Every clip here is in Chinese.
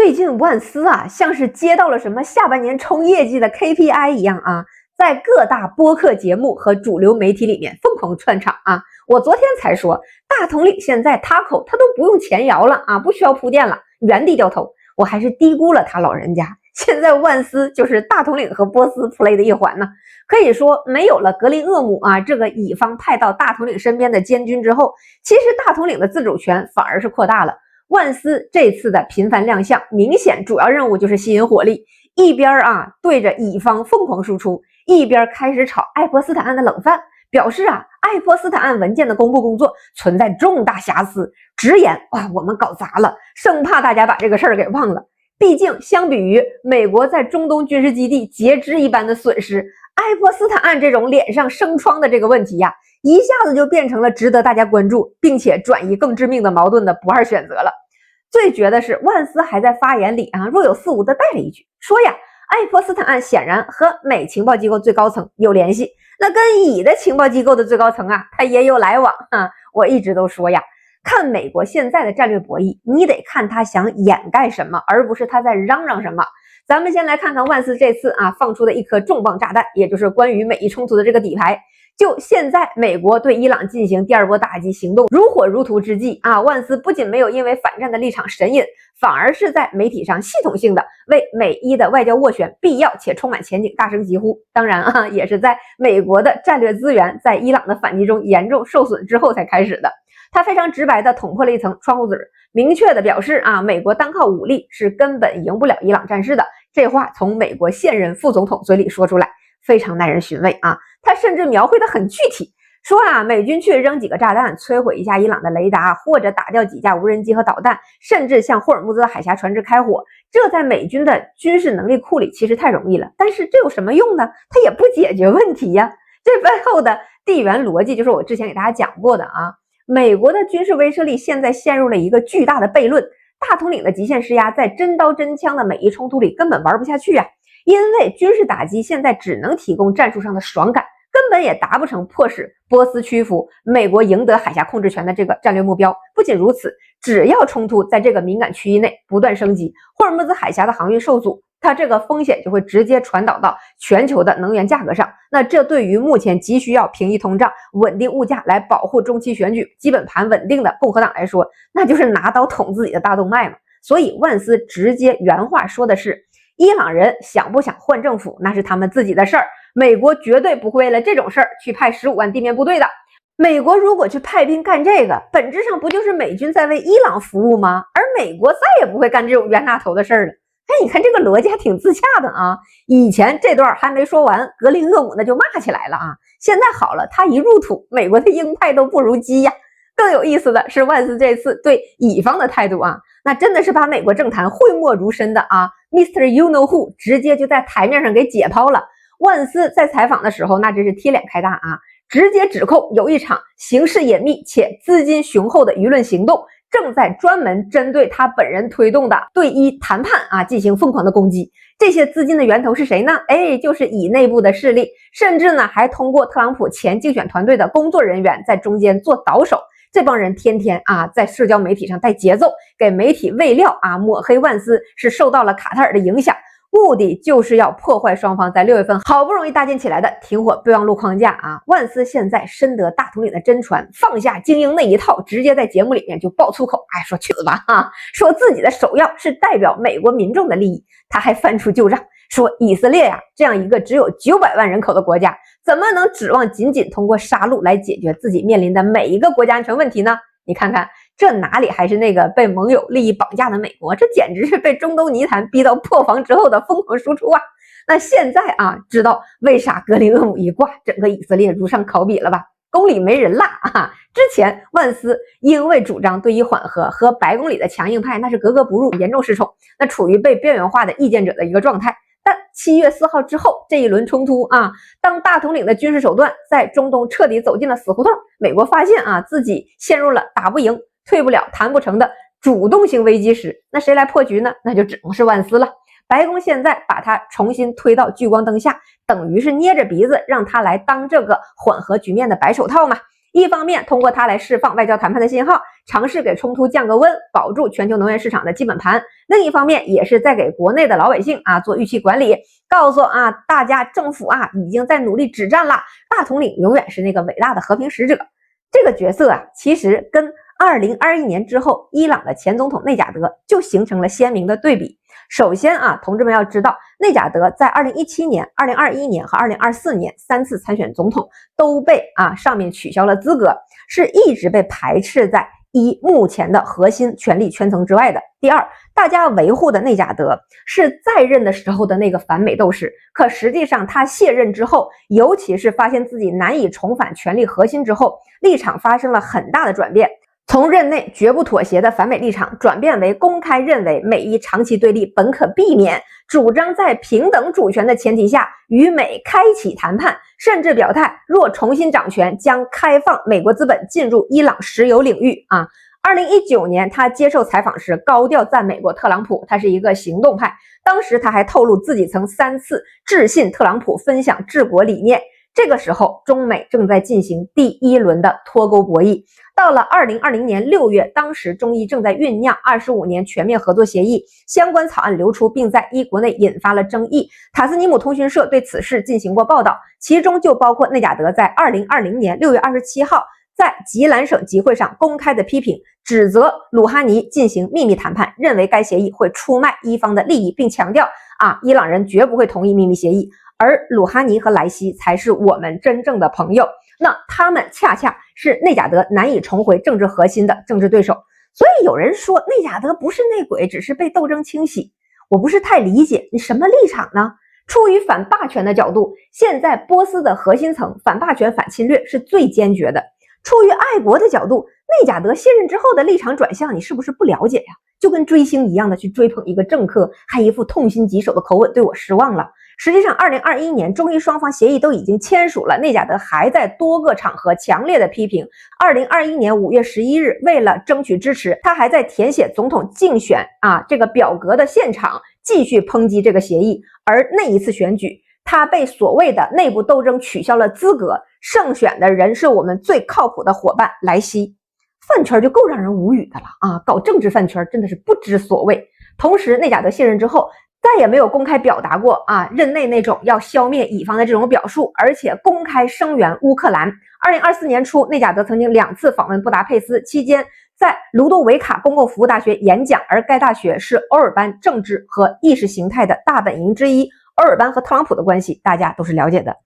最近万斯啊，像是接到了什么下半年冲业绩的 KPI 一样啊，在各大播客节目和主流媒体里面疯狂串场啊。我昨天才说，大统领现在Taco他都不用前摇了啊，不需要铺垫了，原地掉头。我还是低估了他老人家。现在万斯就是大统领和波斯 play 的一环呢。可以说，没有了格林厄姆啊这个乙方派到大统领身边的监军之后，其实大统领的自主权反而是扩大了。万斯这次的频繁亮相，明显主要任务就是吸引火力，一边对着乙方疯狂输出，一边开始炒爱泼斯坦案的冷饭，表示爱泼斯坦案文件的公布工作存在重大瑕疵，直言我们搞砸了，生怕大家把这个事儿给忘了。毕竟相比于美国在中东军事基地截肢一般的损失，爱泼斯坦案这种脸上生疮的这个问题一下子就变成了值得大家关注并且转移更致命的矛盾的不二选择了。最绝的是，万斯还在发言里若有似无的带了一句，说爱泼斯坦案显然和美情报机构最高层有联系，那跟乙的情报机构的最高层他也有来往我一直都说看美国现在的战略博弈，你得看他想掩盖什么，而不是他在嚷嚷什么。咱们先来看看万斯这次放出的一颗重磅炸弹，也就是关于美伊冲突的这个底牌。就现在美国对伊朗进行第二波打击行动如火如荼之际万斯不仅没有因为反战的立场神隐，反而是在媒体上系统性的为美伊的外交斡旋必要且充满前景大声疾呼。当然也是在美国的战略资源在伊朗的反击中严重受损之后才开始的。他非常直白的捅破了一层窗户纸，明确的表示美国单靠武力是根本赢不了伊朗战事的。这话从美国现任副总统嘴里说出来，非常耐人寻味他甚至描绘的很具体，说美军去扔几个炸弹摧毁一下伊朗的雷达，或者打掉几架无人机和导弹，甚至向霍尔木兹海峡船只开火，这在美军的军事能力库里其实太容易了，但是这有什么用呢？它也不解决问题这背后的地缘逻辑就是我之前给大家讲过的美国的军事威慑力现在陷入了一个巨大的悖论，大统领的极限施压在真刀真枪的美伊冲突里根本玩不下去因为军事打击现在只能提供战术上的爽感，根本也达不成迫使波斯屈服，美国赢得海峡控制权的这个战略目标。不仅如此，只要冲突在这个敏感区域内不断升级，霍尔木兹海峡的航运受阻，它这个风险就会直接传导到全球的能源价格上。那这对于目前急需要平抑通胀、稳定物价来保护中期选举基本盘稳定的共和党来说，那就是拿刀捅自己的大动脉嘛。所以万斯直接原话说的是，伊朗人想不想换政府那是他们自己的事儿，美国绝对不会为了这种事儿去派15万地面部队的。美国如果去派兵干这个，本质上不就是美军在为伊朗服务吗？而美国再也不会干这种冤大头的事儿了。你看这个逻辑还挺自洽的以前这段还没说完，格林厄姆那就骂起来了现在好了，他一入土，美国的鹰派都不如鸡更有意思的是，万斯这次对乙方的态度那真的是把美国政坛讳莫如深的Mr. You Know Who 直接就在台面上给解剖了。万斯在采访的时候那真是贴脸开大直接指控有一场形势隐秘且资金雄厚的舆论行动正在专门针对他本人推动的对伊谈判进行疯狂的攻击。这些资金的源头是谁呢？就是以内部的势力，甚至呢还通过特朗普前竞选团队的工作人员在中间做倒手。这帮人天天在社交媒体上带节奏，给媒体喂料抹黑万斯是受到了卡塔尔的影响，目的就是要破坏双方在6月份好不容易搭建起来的停火备忘录框架万斯现在深得大统领的真传，放下精英那一套，直接在节目里面就爆粗口说去死吧说自己的首要是代表美国民众的利益。他还翻出旧账，说以色列这样一个只有900万人口的国家，怎么能指望仅仅通过杀戮来解决自己面临的每一个国家安全问题呢？你看看这哪里还是那个被盟友利益绑架的美国，这简直是被中东泥潭逼到破防之后的疯狂输出那现在知道为啥格林厄姆一挂整个以色列如上考妣了吧？宫里没人辣之前万斯因为主张对伊缓和，和白宫里的强硬派那是格格不入，严重失宠，那处于被边缘化的意见者的一个状态。但7月4号之后这一轮冲突当大统领的军事手段在中东彻底走进了死胡同，美国发现自己陷入了打不赢、退不了、谈不成的主动性危机时，那谁来破局呢？那就只能是万斯了。白宫现在把他重新推到聚光灯下，等于是捏着鼻子让他来当这个缓和局面的白手套嘛。一方面通过它来释放外交谈判的信号，尝试给冲突降个温，保住全球能源市场的基本盘；另一方面也是在给国内的老百姓做预期管理，告诉大家政府已经在努力止战了，大统领永远是那个伟大的和平使者。这个角色其实跟2021年之后伊朗的前总统内贾德就形成了鲜明的对比。首先同志们要知道，内贾德在2017年、2021年和2024年3次参选总统都被上面取消了资格，是一直被排斥在目前的核心权力圈层之外的。第二，大家维护的内贾德是在任的时候的那个反美斗士，可实际上他卸任之后，尤其是发现自己难以重返权力核心之后，立场发生了很大的转变。从任内绝不妥协的反美立场转变为公开认为美伊长期对立本可避免，主张在平等主权的前提下与美开启谈判，甚至表态若重新掌权将开放美国资本进入伊朗石油领域2019年他接受采访时高调赞美过特朗普，他是一个行动派，当时他还透露自己曾3次致信特朗普分享治国理念。这个时候中美正在进行第1轮的脱钩博弈。到了2020年6月，当时中伊正在酝酿25年全面合作协议，相关草案流出，并在国内引发了争议。塔斯尼姆通讯社对此事进行过报道，其中就包括内贾德在2020年6月27号在吉兰省集会上公开的批评，指责鲁哈尼进行秘密谈判，认为该协议会出卖伊方的利益，并强调伊朗人绝不会同意秘密协议，而鲁哈尼和莱西才是我们真正的朋友。那他们恰恰是内贾德难以重回政治核心的政治对手。所以有人说内贾德不是内鬼，只是被斗争清洗。我不是太理解你什么立场呢？出于反霸权的角度，现在波斯的核心层反霸权反侵略是最坚决的。出于爱国的角度，内贾德卸任之后的立场转向，你是不是不了解呀？就跟追星一样的去追捧一个政客，还一副痛心疾首的口吻，对我失望了。实际上2021年中伊双方协议都已经签署了，内贾德还在多个场合强烈的批评。2021年5月11日，为了争取支持，他还在填写总统竞选这个表格的现场继续抨击这个协议。而那一次选举，他被所谓的内部斗争取消了资格，胜选的人是我们最靠谱的伙伴莱西。饭圈就够让人无语的了搞政治饭圈真的是不知所谓。同时内贾德卸任之后再也没有公开表达过任内那种要消灭乙方的这种表述，而且公开声援乌克兰。2024年初，内贾德曾经2次访问布达佩斯，期间在卢多维卡公共服务大学演讲，而该大学是欧尔班政治和意识形态的大本营之一。欧尔班和特朗普的关系大家都是了解的。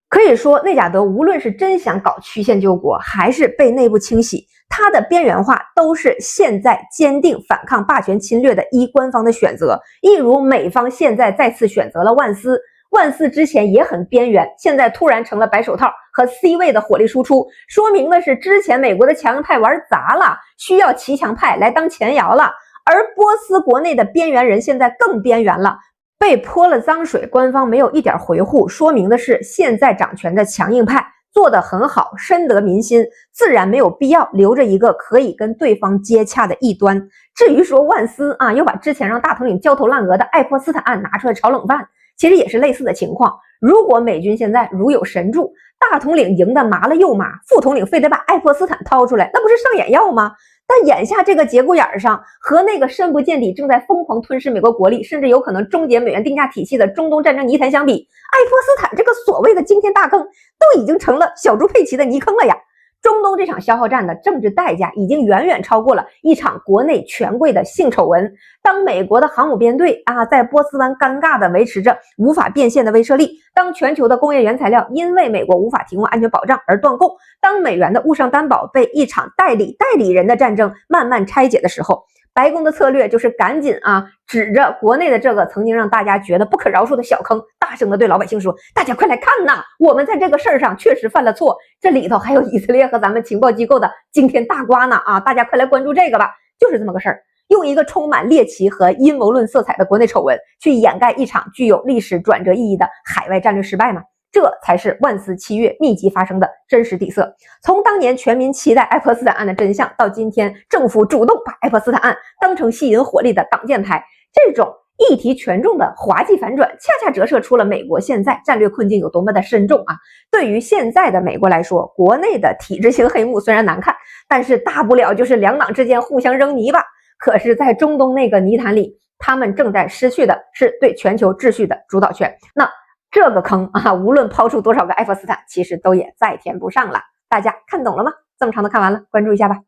可以说内贾德无论是真想搞曲线救国，还是被内部清洗，他的边缘化都是现在坚定反抗霸权侵略的官方的选择。一如美方现在再次选择了万斯，万斯之前也很边缘，现在突然成了白手套和 C 位的火力输出，说明的是之前美国的强硬派玩砸了，需要骑墙派来当前摇了。而波斯国内的边缘人现在更边缘了，被泼了脏水，官方没有一点回护，说明的是现在掌权的强硬派做得很好，深得民心，自然没有必要留着一个可以跟对方接洽的异端。至于说万斯又把之前让大统领焦头烂额的爱泼斯坦案拿出来炒冷饭，其实也是类似的情况。如果美军现在如有神助，大统领赢得麻了又麻，副统领非得把爱泼斯坦掏出来，那不是上眼药吗？但眼下这个节骨眼上，和那个深不见底正在疯狂吞噬美国国力，甚至有可能终结美元定价体系的中东战争泥潭相比，爱泼斯坦这个所谓的惊天大坑都已经成了小猪佩奇的泥坑了呀。中东这场消耗战的政治代价已经远远超过了一场国内权贵的性丑闻。当美国的航母编队在波斯湾尴尬地维持着无法变现的威慑力，当全球的工业原材料因为美国无法提供安全保障而断供，当美元的物上担保被一场代理人的战争慢慢拆解的时候，白宫的策略就是赶紧指着国内的这个曾经让大家觉得不可饶恕的小坑，大声的对老百姓说，大家快来看呐，我们在这个事儿上确实犯了错，这里头还有以色列和咱们情报机构的惊天大瓜呢大家快来关注这个吧。就是这么个事儿，用一个充满猎奇和阴谋论色彩的国内丑闻去掩盖一场具有历史转折意义的海外战略失败吗？这才是万斯7月密集发生的真实底色。从当年全民期待爱泼斯坦案的真相，到今天政府主动把爱泼斯坦案当成吸引火力的挡箭牌，这种议题权重的滑稽反转，恰恰折射出了美国现在战略困境有多么的深重啊！对于现在的美国来说，国内的体制性黑幕虽然难看，但是大不了就是两党之间互相扔泥巴。可是，在中东那个泥潭里，他们正在失去的是对全球秩序的主导权。那这个坑啊，无论抛出多少个爱佛斯坦，其实都也再填不上了。大家看懂了吗？这么长的看完了，关注一下吧。